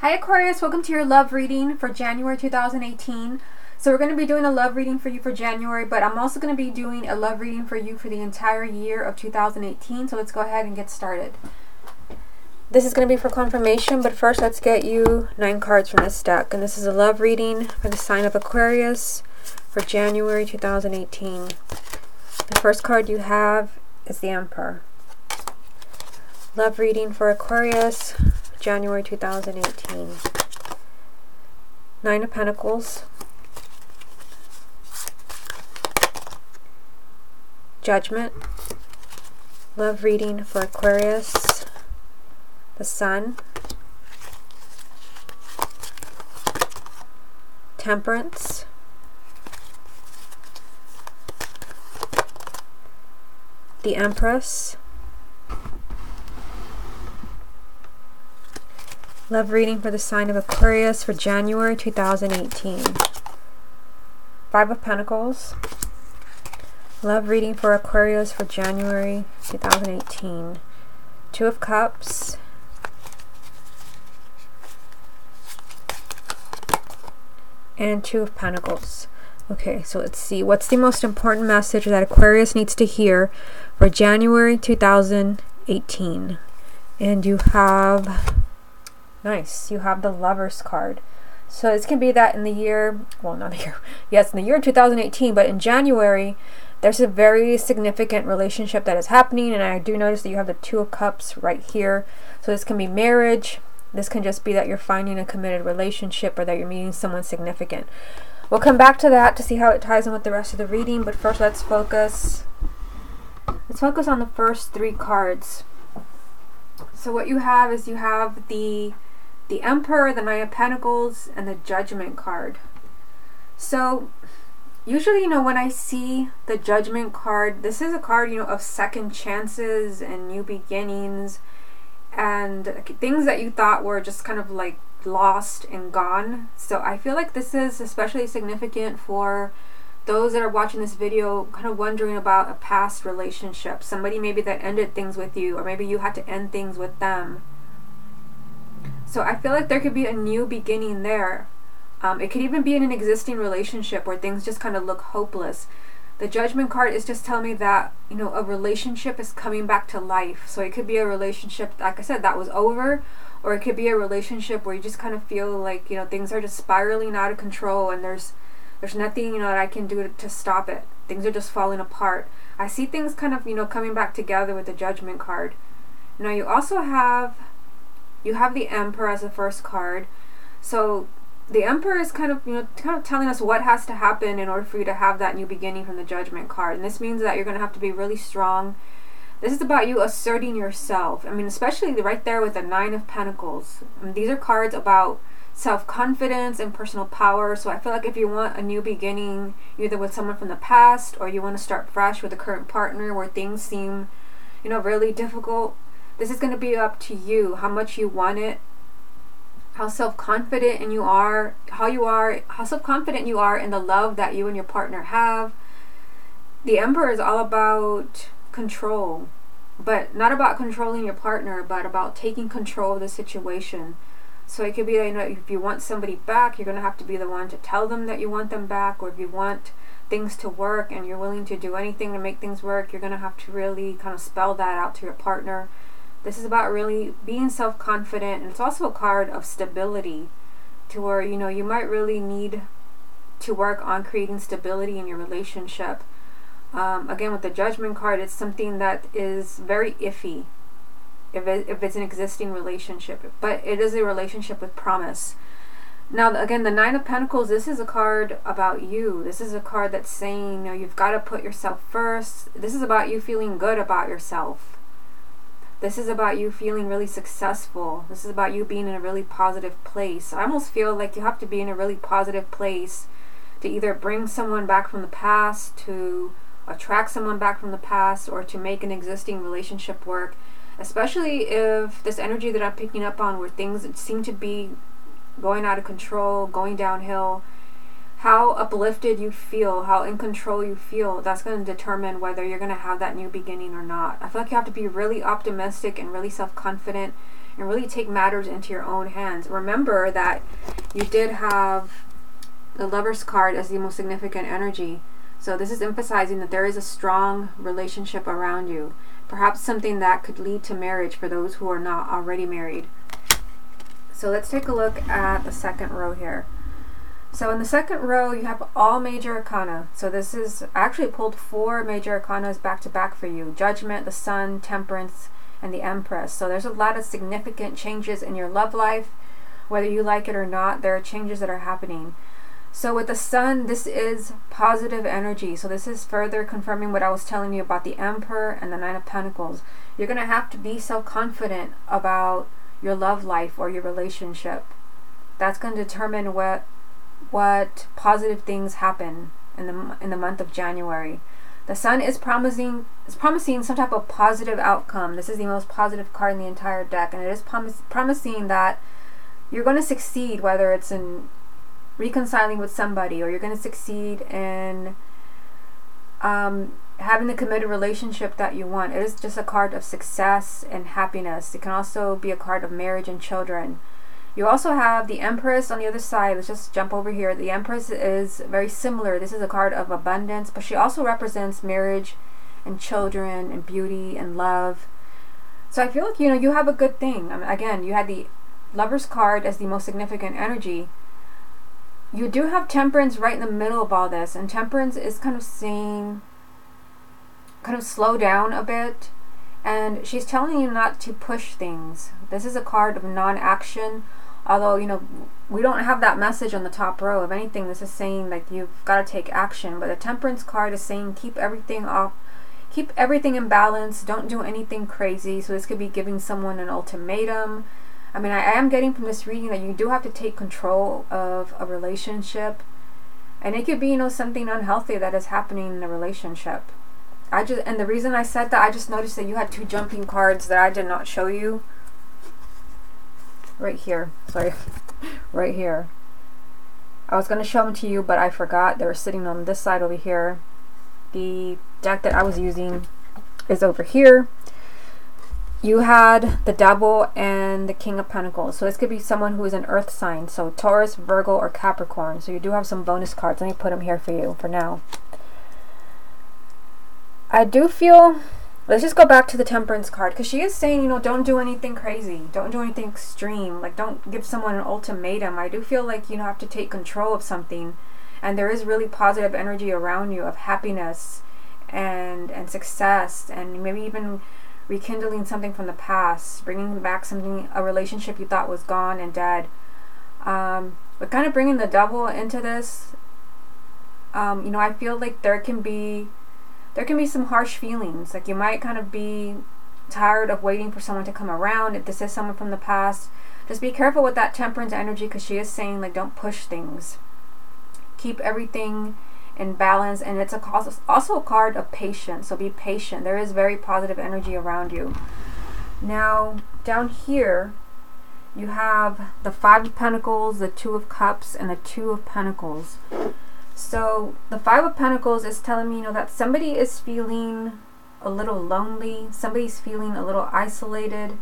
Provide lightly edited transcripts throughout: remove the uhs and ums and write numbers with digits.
Hi Aquarius, welcome to your love reading for January 2018. So we're going to be doing a love reading for you for January, but I'm also going to be doing a love reading for you for the entire year of 2018. So let's go ahead and get started. This is going to be for confirmation, but first let's get you 9 cards from this deck. And this is a love reading for the sign of Aquarius for January 2018. The first card you have is the Emperor. Love reading for Aquarius, January 2018. 9 of Pentacles. Judgment. Love reading for Aquarius, the Sun. Temperance. The Empress. Love reading for the sign of Aquarius for January 2018. 5 of Pentacles. Love reading for Aquarius for January 2018. 2 of Cups. And 2 of Pentacles. Okay, so let's see. What's the most important message that Aquarius needs to hear for January 2018? And you have... Nice. You have the Lovers card. So this can be that in the year, well, not a year, yes, in the year 2018, but in January, there's a very significant relationship that is happening, and I do notice that you have the 2 of Cups right here. So this can be marriage. This can just be that you're finding a committed relationship or that you're meeting someone significant. We'll come back to that to see how it ties in with the rest of the reading, but first let's focus on the first 3 cards. So what you have is you have the Emperor, the 9 of Pentacles, and the Judgment card. So usually, when I see the Judgment card, this is a card, of second chances and new beginnings and things that you thought were just kind of like lost and gone. So I feel like this is especially significant for those that are watching this video, kind of wondering about a past relationship. Somebody maybe that ended things with you, or maybe you had to end things with them. So I feel like there could be a new beginning there. It could even be in an existing relationship where things just kind of look hopeless. The Judgment card is just telling me that, a relationship is coming back to life. So it could be a relationship, like I said, that was over, or it could be a relationship where you just kind of feel like, things are just spiraling out of control and there's nothing, that I can do to stop it. Things are just falling apart. I see things kind of, coming back together with the Judgment card. Now you also have the Emperor as the first card. So the Emperor is kind of telling us what has to happen in order for you to have that new beginning from the Judgment card. And this means that you're going to have to be really strong. This is about you asserting yourself. Especially right there with the 9 of Pentacles. These are cards about self-confidence and personal power. So I feel like if you want a new beginning, either with someone from the past, or you want to start fresh with a current partner where things seem, really difficult, this is going to be up to you, how much you want it, how self-confident you are, how self-confident you are in the love that you and your partner have. The Emperor is all about control, but not about controlling your partner, but about taking control of the situation. So it could be that, if you want somebody back, you're going to have to be the one to tell them that you want them back, or if you want things to work and you're willing to do anything to make things work, you're going to have to really kind of spell that out to your partner. This is about really being self-confident, and it's also a card of stability, to where, you might really need to work on creating stability in your relationship. Again, with the Judgment card, it's something that is very iffy if it's an existing relationship, but it is a relationship with promise. Now, again, the 9 of Pentacles, this is a card about you. This is a card that's saying, you've got to put yourself first. This is about you feeling good about yourself. This is about you feeling really successful. This is about you being in a really positive place. I almost feel like you have to be in a really positive place to either bring someone back from the past, to attract someone back from the past, or to make an existing relationship work. Especially if this energy that I'm picking up on, where things seem to be going out of control, going downhill, how uplifted you feel, how in control you feel, that's going to determine whether you're going to have that new beginning or not. I feel like you have to be really optimistic and really self-confident and really take matters into your own hands. Remember that you did have the Lover's card as the most significant energy. So this is emphasizing that there is a strong relationship around you. Perhaps something that could lead to marriage for those who are not already married. So let's take a look at the second row here. So in the second row, you have all major arcana. So this is, I actually pulled 4 major arcanas back to back for you. Judgment, the Sun, Temperance, and the Empress. So there's a lot of significant changes in your love life. Whether you like it or not, there are changes that are happening. So with the Sun, this is positive energy. So this is further confirming what I was telling you about the Emperor and the Nine of Pentacles. You're going to have to be self-confident about your love life or your relationship. That's going to determine what positive things happen in the month of January. The Sun is promising some type of positive outcome. This is the most positive card in the entire deck, and it is promising that you're going to succeed, whether it's in reconciling with somebody, or you're going to succeed in having the committed relationship that you want. It is just a card of success and happiness. It can also be a card of marriage and children. You also have the Empress on the other side. Let's just jump over here. The Empress is very similar. This is a card of abundance, but she also represents marriage and children and beauty and love. So I feel like, you know, you have a good thing. I mean, again, you had the Lover's card as the most significant energy. You do have Temperance right in the middle of all this, and Temperance is kind of saying, kind of slow down a bit, and she's telling you not to push things. This is a card of non-action, although, you know, we don't have that message on the top row. If anything, this is saying like you've got to take action. But the Temperance card is saying keep everything off, keep everything in balance, don't do anything crazy. So this could be giving someone an ultimatum. I mean, I am getting from this reading that you do have to take control of a relationship, and it could be, you know, something unhealthy that is happening in the relationship. And the reason I said that, I just noticed that you had 2 jumping cards that I did not show you. Right here, sorry, right here. I was going to show them to you, but I forgot. They were sitting on this side over here. The deck that I was using is over here. You had the Devil and the King of Pentacles. So this could be someone who is an earth sign. So Taurus, Virgo, or Capricorn. So you do have some bonus cards. Let me put them here for you for now. I do feel, let's just go back to the Temperance card, because she is saying, you know, don't do anything crazy. Don't do anything extreme. Like, don't give someone an ultimatum. I do feel like you have to take control of something. And there is really positive energy around you of happiness and success, and maybe even rekindling something from the past, bringing back something, a relationship you thought was gone and dead. But kind of bringing the Devil into this, you know, I feel like there can be some harsh feelings. Like, you might kind of be tired of waiting for someone to come around. If this is someone from the past, just be careful with that Temperance energy, because she is saying, like, don't push things. Keep everything in balance. And it's also a card of patience. So be patient. There is very positive energy around you. Now, down here, you have the 5 of Pentacles, the 2 of Cups, and the 2 of Pentacles. So the 5 of Pentacles is telling me, you know, that somebody is feeling a little lonely. Somebody's feeling a little isolated.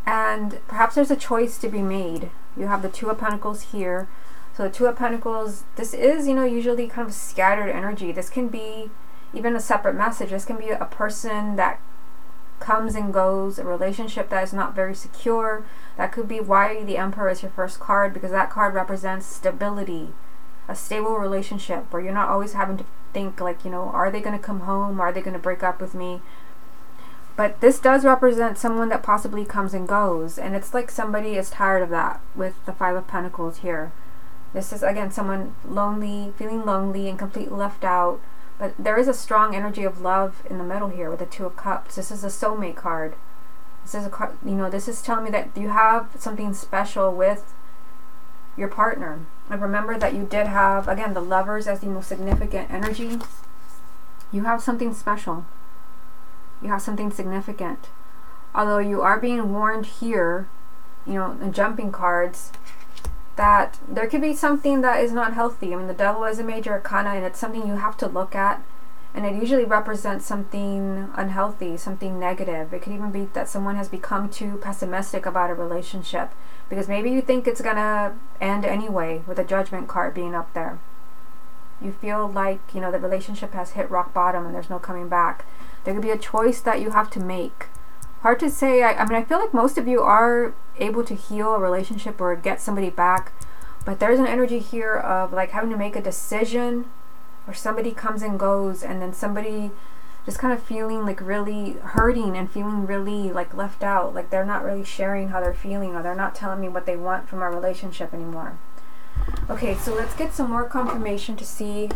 And perhaps there's a choice to be made. You have the 2 of Pentacles here. So the 2 of Pentacles, this is, you know, usually kind of scattered energy. This can be even a separate message. This can be a person that comes and goes, a relationship that is not very secure. That could be why the Emperor is your first card, because that card represents stability. A stable relationship where you're not always having to think like, you know, are they going to come home? Are they going to break up with me? But this does represent someone that possibly comes and goes. And it's like somebody is tired of that with the 5 of Pentacles here. This is, again, someone lonely, feeling lonely and completely left out. But there is a strong energy of love in the middle here with the 2 of Cups. This is a soulmate card. This is a card, you know, this is telling me that you have something special with your partner. And remember that you did have, again, the Lovers as the most significant energy. You have something special. You have something significant. Although you are being warned here, you know, in jumping cards, that there could be something that is not healthy. I mean, the devil is a major arcana, and it's something you have to look at, and it usually represents something unhealthy, something negative. It could even be that someone has become too pessimistic about a relationship, because maybe you think it's gonna end anyway, with the Judgment card being up there. You feel like, you know, the relationship has hit rock bottom and there's no coming back. There could be a choice that you have to make. Hard to say. I mean, I feel like most of you are able to heal a relationship or get somebody back, but there's an energy here of like having to make a decision, or somebody comes and goes, and then somebody just kind of feeling like really hurting and feeling really like left out, like they're not really sharing how they're feeling, or they're not telling me what they want from our relationship anymore. Okay, so let's get some more confirmation to see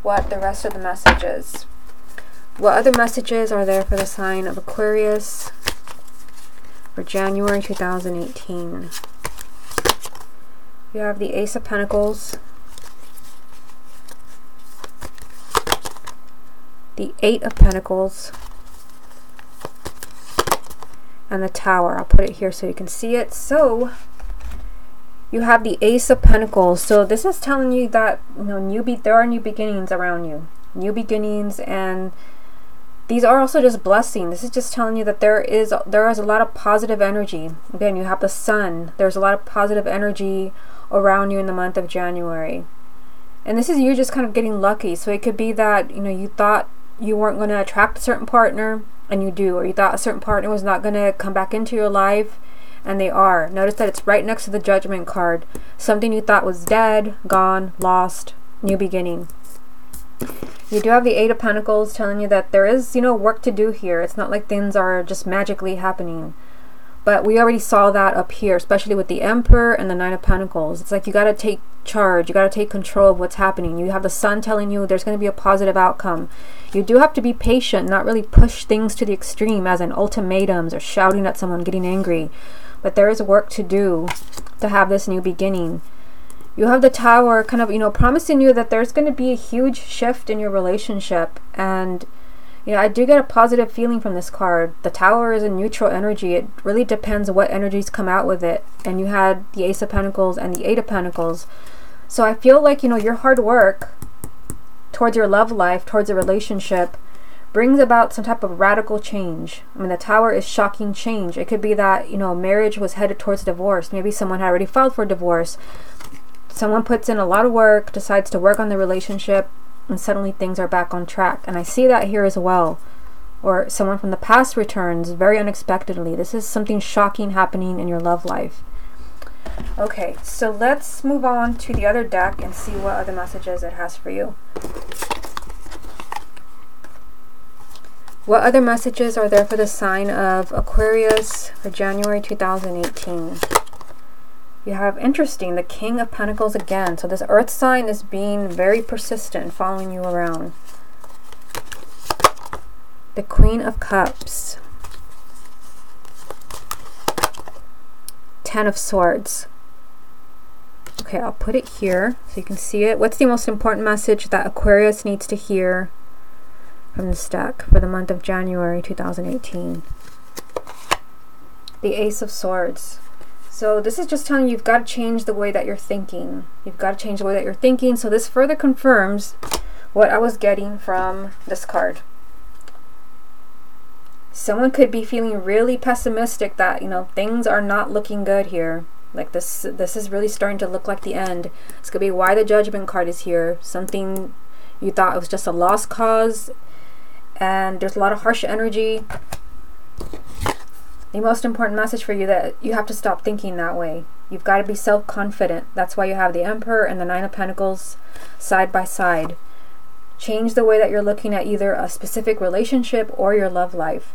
what the rest of the message is. What other messages are there for the sign of Aquarius for January 2018? You have the Ace of Pentacles, the Eight of Pentacles, and the Tower. I'll put it here so you can see it. So you have the Ace of Pentacles. So this is telling you that, you know, there are new beginnings around you. New beginnings, and these are also just blessing. This is just telling you that there is a lot of positive energy. Again, you have the Sun. There's a lot of positive energy around you in the month of January. And this is you just kind of getting lucky. So it could be that, you know, you thought you weren't going to attract a certain partner, and you do. Or you thought a certain partner was not going to come back into your life, and they are. Notice that it's right next to the Judgment card. Something you thought was dead, gone, lost, new beginning. You do have the Eight of Pentacles telling you that there is, you know, work to do here. It's not like things are just magically happening. But we already saw that up here, especially with the Emperor and the Nine of Pentacles. It's like you got to take charge. You got to take control of what's happening. You have the Sun telling you there's going to be a positive outcome. You do have to be patient, not really push things to the extreme, as in ultimatums or shouting at someone, getting angry. But there is work to do to have this new beginning. You have the Tower kind of, you know, promising you that there's going to be a huge shift in your relationship. And, you know, I do get a positive feeling from this card. The Tower is a neutral energy. It really depends on what energies come out with it. And you had the Ace of Pentacles and the Eight of Pentacles. So I feel like, you know, your hard work towards your love life, towards a relationship, brings about some type of radical change. I mean, the Tower is shocking change. It could be that, you know, marriage was headed towards divorce. Maybe someone had already filed for divorce. Someone puts in a lot of work, decides to work on the relationship, and suddenly things are back on track. And I see that here as well. Or someone from the past returns very unexpectedly. This is something shocking happening in your love life. Okay, so let's move on to the other deck and see what other messages it has for you. What other messages are there for the sign of Aquarius for January 2018? You have, interesting, the King of Pentacles again. So this earth sign is being very persistent, following you around. The Queen of Cups. Ten of Swords. Okay, I'll put it here so you can see it. What's the most important message that Aquarius needs to hear from this deck for the month of January 2018? The Ace of Swords. So this is just telling you you've got to change the way that you're thinking. You've got to change the way that you're thinking. So this further confirms what I was getting from this card. Someone could be feeling really pessimistic that, you know, things are not looking good here. Like this is really starting to look like the end. This could be why the Judgment card is here. Something you thought was just a lost cause, and there's a lot of harsh energy. The most important message for you, that you have to stop thinking that way. You've got to be self-confident. That's why you have the Emperor and the Nine of Pentacles side by side. Change the way that you're looking at either a specific relationship or your love life.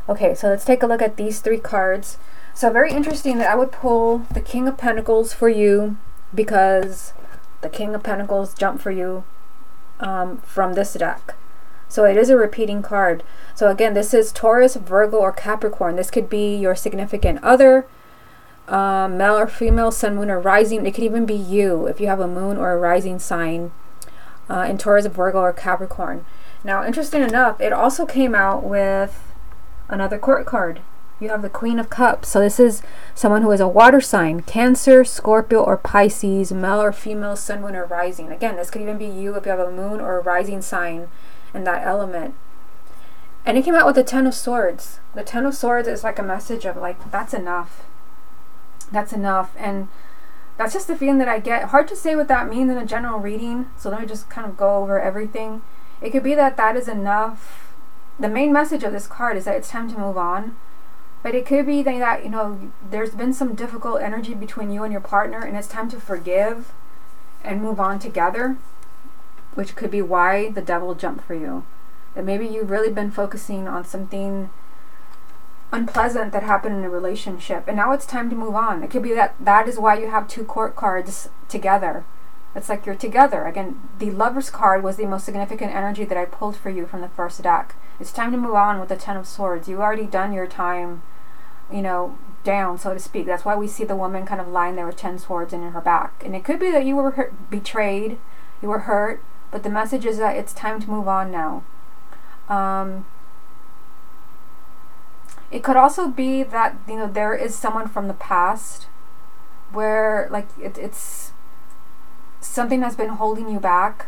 Okay, so let's take a look at these three cards. So very interesting that I would pull the King of Pentacles for you, because the King of Pentacles jumped for you from this deck. So it is a repeating card. So again, this is Taurus, Virgo, or Capricorn. This could be your significant other, male or female, sun, moon, or rising. It could even be you if you have a moon or a rising sign in Taurus, Virgo, or Capricorn. Now, interesting enough, it also came out with another court card. You have the Queen of Cups. So this is someone who is a water sign, Cancer, Scorpio, or Pisces, male or female, sun, moon, or rising. Again, this could even be you if you have a moon or a rising sign in that element. And it came out with the Ten of Swords. The Ten of Swords is like a message of like, that's enough. That's enough. And that's just the feeling that I get. Hard to say what that means in a general reading. So let me just kind of go over everything. It could be that that is enough. The main message of this card is that it's time to move on. But it could be that, you know, there's been some difficult energy between you and your partner, and it's time to forgive and move on together, which could be why the Devil jumped for you. That maybe you've really been focusing on something unpleasant that happened in a relationship, and now it's time to move on. It could be that that is why you have 2 court cards together. It's like you're together. Again, the Lover's card was the most significant energy that I pulled for you from the first deck. It's time to move on with the Ten of Swords. You've already done your time, you know, down, so to speak. That's why we see the woman kind of lying there with 10 swords in her back. And it could be that you were betrayed, you were hurt, but the message is that it's time to move on now. It could also be that, you know, there is someone from the past where like it's something that's been holding you back,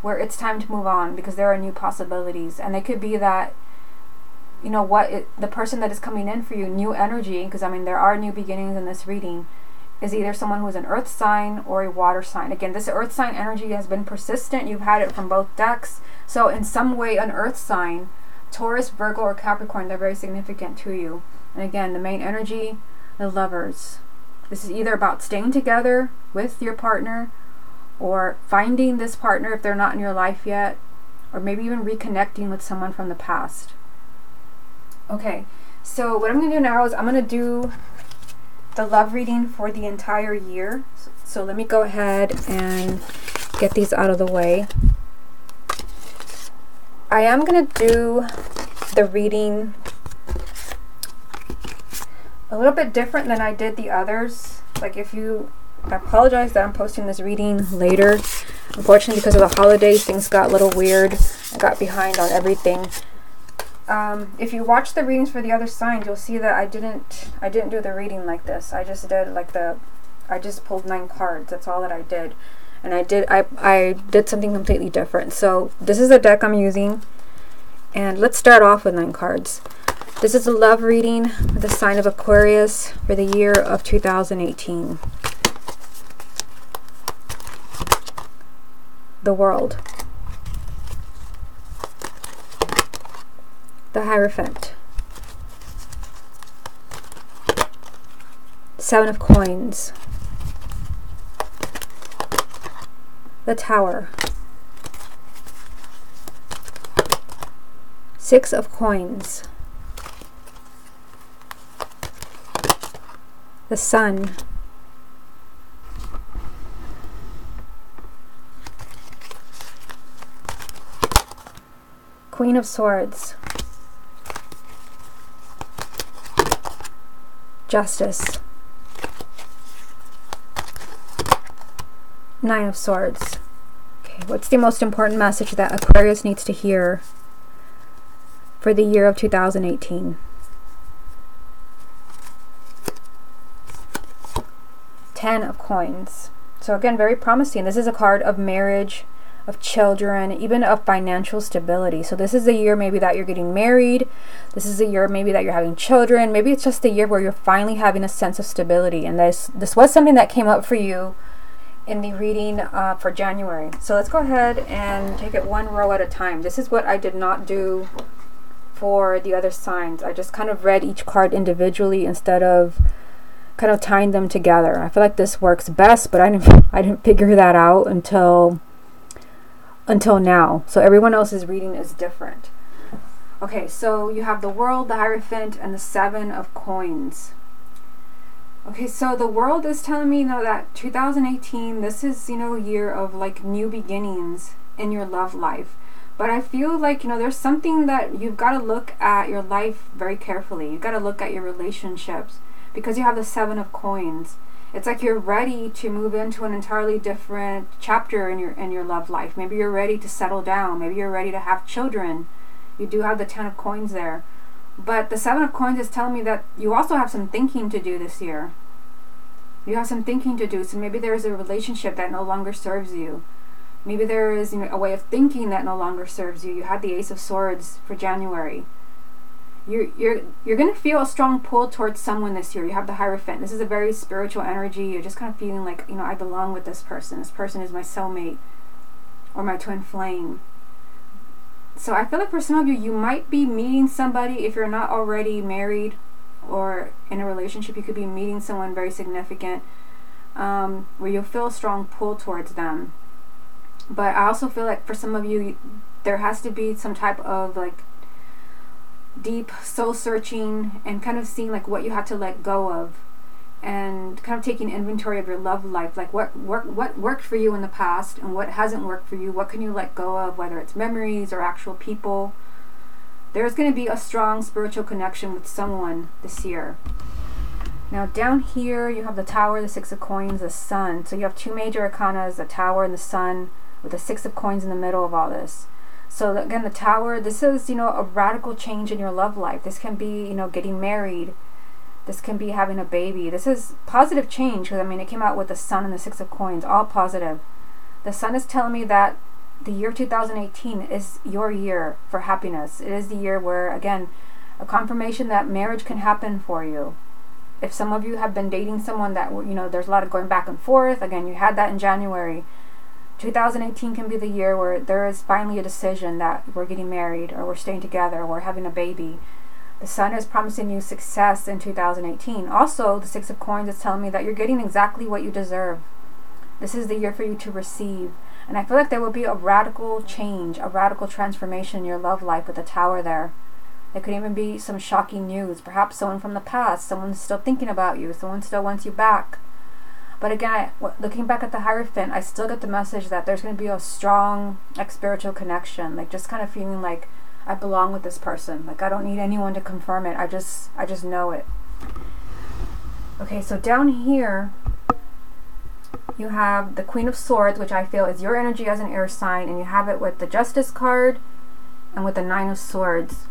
where it's time to move on because there are new possibilities. And it could be that, you know what, the person that is coming in for you, new energy, because I mean there are new beginnings in this reading, is either someone who is an earth sign or a water sign. Again, this earth sign energy has been persistent. You've had it from both decks. So in some way, an earth sign, Taurus, Virgo, or Capricorn, they're very significant to you. And again, the main energy, the Lovers. This is either about staying together with your partner, or finding this partner if they're not in your life yet, or maybe even reconnecting with someone from the past. Okay, so what I'm going to do now is I'm going to do the love reading for the entire year. So let me go ahead and get these out of the way. I am going to do the reading a little bit different than I did the others. Like I apologize that I'm posting this reading later. Unfortunately, because of the holidays, things got a little weird. I got behind on everything. If you watch the readings for the other signs, you'll see that I didn't do the reading like this. I just did like I just pulled 9 cards. That's all that I did. And I did something completely different. So this is the deck I'm using. And let's start off with 9 cards. This is a love reading for the sign of Aquarius for the year of 2018. The World. The Hierophant. 7 of Coins. The Tower. 6 of Coins. The Sun. Queen of Swords. Justice. 9 of Swords. Okay, what's the most important message that Aquarius needs to hear for the year of 2018? 10 of Coins. So again, very promising. This is a card of marriage, of children, even of financial stability. So this is the year maybe that you're getting married. This is the year maybe that you're having children. Maybe it's just the year where you're finally having a sense of stability. And this was something that came up for you in the reading for January. So let's go ahead and take it one row at a time. This is what I did not do for the other signs. I just kind of read each card individually instead of kind of tying them together. I feel like this works best, but I didn't figure that out until now. So everyone else's reading is different. Okay, so you have the World, the Hierophant, and the 7 of Coins. Okay, so the World is telling me, you know, that 2018, this is, you know, a year of like new beginnings in your love life. But I feel like, you know, there's something that you've got to look at your life very carefully. You've got to look at your relationships because you have the 7 of Coins. It's like you're ready to move into an entirely different chapter in your love life. Maybe you're ready to settle down. Maybe you're ready to have children. You do have the 10 of Coins there. But the Seven of Coins is telling me that you also have some thinking to do this year. You have some thinking to do. So maybe there is a relationship that no longer serves you. Maybe there is, you know, a way of thinking that no longer serves you. You had the Ace of Swords for January. You're going to feel a strong pull towards someone this year. You have the Hierophant. This is a very spiritual energy. You're just kind of feeling like, you know, I belong with this person. This person is my soulmate or my twin flame. So I feel like for some of you, you might be meeting somebody, if you're not already married or in a relationship, you could be meeting someone very significant, where you'll feel a strong pull towards them. But I also feel like for some of you, there has to be some type of like deep soul searching and kind of seeing like what you have to let go of, and kind of taking inventory of your love life, like what worked for you in the past and what hasn't worked for you. What can you let go of, whether it's memories or actual people. There's going to be a strong spiritual connection with someone this year. Now down here you have the Tower, the Six of Coins, the Sun. So you have two major arcanas, the Tower and the Sun, with the Six of Coins in the middle of all this. So again, the Tower, this is, you know, a radical change in your love life. This can be, you know, getting married. This can be having a baby. This is positive change, because I mean, it came out with the Sun and the Six of Coins, all positive. The Sun is telling me that the year 2018 is your year for happiness. It is the year where, again, a confirmation that marriage can happen for you. If some of you have been dating someone that, you know, there's a lot of going back and forth, again, you had that in January. 2018 can be the year where there is finally a decision that we're getting married, or we're staying together, or we're having a baby. The Sun is promising you success in 2018. Also, the Six of Coins is telling me that you're getting exactly what you deserve. This is the year for you to receive. And I feel like there will be a radical change, a radical transformation in your love life with the Tower there. There could even be some shocking news. Perhaps someone from the past, someone's still thinking about you, someone still wants you back. But again, looking back at the Hierophant, I still get the message that there's going to be a strong, like, spiritual connection. Like, just kind of feeling like I belong with this person. Like, I don't need anyone to confirm it. I just know it. Okay, so down here you have the Queen of Swords, which I feel is your energy as an air sign, and you have it with the Justice card and with the Nine of Swords.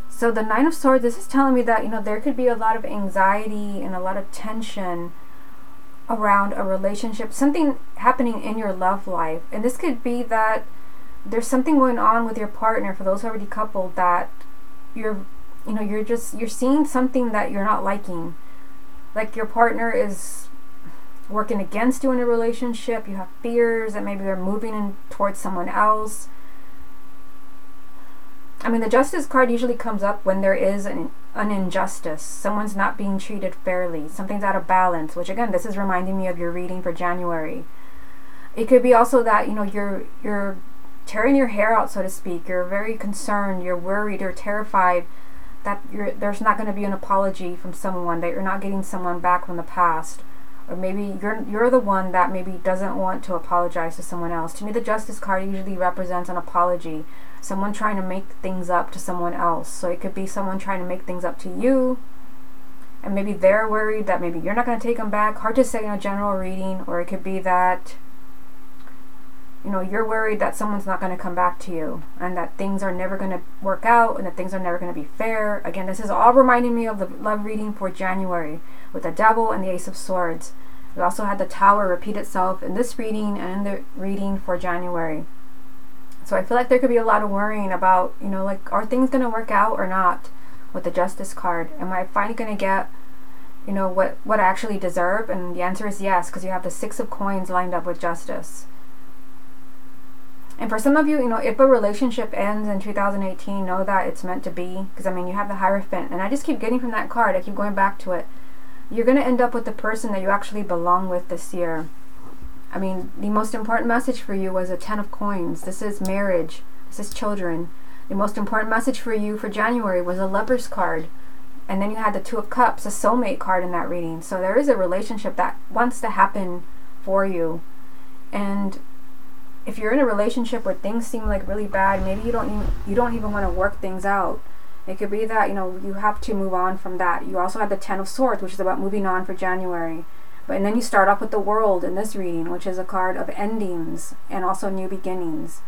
So the Nine of Swords, this is telling me that, you know, there could be a lot of anxiety and a lot of tension around a relationship, something happening in your love life. And this could be that there's something going on with your partner, for those already coupled, that you're seeing something that you're not liking. Like your partner is working against you in a relationship. You have fears that maybe they're moving in towards someone else. I mean, the Justice card usually comes up when there is an injustice. Someone's not being treated fairly. Something's out of balance, which again, this is reminding me of your reading for January. It could be also that, you know, you're tearing your hair out, so to speak. You're very concerned, you're worried, you're terrified that there's not going to be an apology from someone, that you're not getting someone back from the past. Or maybe you're the one that maybe doesn't want to apologize to someone else. To me, the Justice card usually represents an apology. Someone trying to make things up to someone else. So it could be someone trying to make things up to you, and maybe they're worried that maybe you're not going to take them back. Hard to say in a general reading. Or it could be that, you know, you're worried that someone's not going to come back to you, and that things are never going to work out, and that things are never going to be fair. Again, this is all reminding me of the love reading for January with the Devil and the Ace of Swords. We also had the Tower repeat itself in this reading and in the reading for January. So I feel like there could be a lot of worrying about, you know, like, are things going to work out or not with the Justice card? Am I finally going to get, you know, what I actually deserve? And the answer is yes, because you have the Six of Coins lined up with Justice. And for some of you, you know, if a relationship ends in 2018, know that it's meant to be. Because, I mean, you have the Hierophant. And I just keep getting from that card, I keep going back to it. You're going to end up with the person that you actually belong with this year. I mean, the most important message for you was a Ten of Coins. This is marriage. This is children. The most important message for you for January was a Lover's card. And then you had the Two of Cups, a soulmate card in that reading. So there is a relationship that wants to happen for you. And if you're in a relationship where things seem like really bad, maybe you don't even want to work things out. It could be that, you know, you have to move on from that. You also have the Ten of Swords, which is about moving on for January. And then you start off with the World in this reading, which is a card of endings and also new beginnings.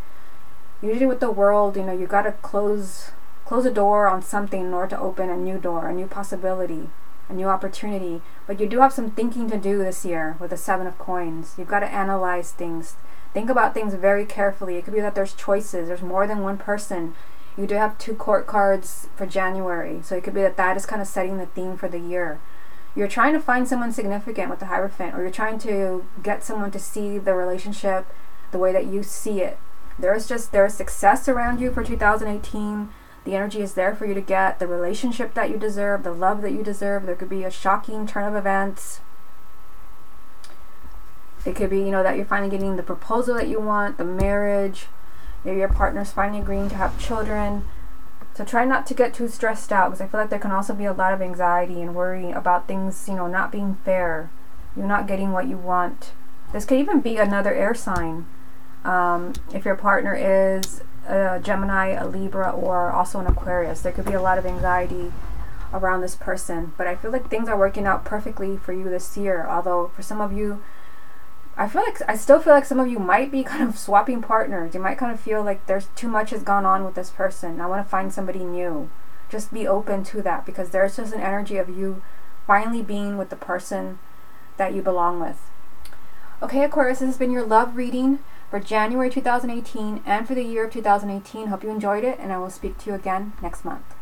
Usually with the World, you know, you got to close close a door on something in order to open a new door, a new possibility, a new opportunity. But you do have some thinking to do this year with the 7 of Coins. You've got to analyze things. Think about things very carefully. It could be that there's choices. There's more than one person. You do have 2 court cards for January. So it could be that that is kind of setting the theme for the year. You're trying to find someone significant with the Hierophant, or you're trying to get someone to see the relationship the way that you see it. There's success around you for 2018. The energy is there for you to get the relationship that you deserve, the love that you deserve. There could be a shocking turn of events. It could be, you know, that you're finally getting the proposal that you want, the marriage. Maybe your partner's finally agreeing to have children. So try not to get too stressed out, because I feel like there can also be a lot of anxiety and worry about things, you know, not being fair. You're not getting what you want. This could even be another air sign. If your partner is a Gemini, a Libra, or also an Aquarius, there could be a lot of anxiety around this person. But I feel like things are working out perfectly for you this year. Although for some of you, I still feel like some of you might be kind of swapping partners. You might kind of feel like there's too much has gone on with this person. I want to find somebody new. Just be open to that, because there's just an energy of you finally being with the person that you belong with. Okay, Aquarius, this has been your love reading for January 2018 and for the year of 2018. Hope you enjoyed it, and I will speak to you again next month.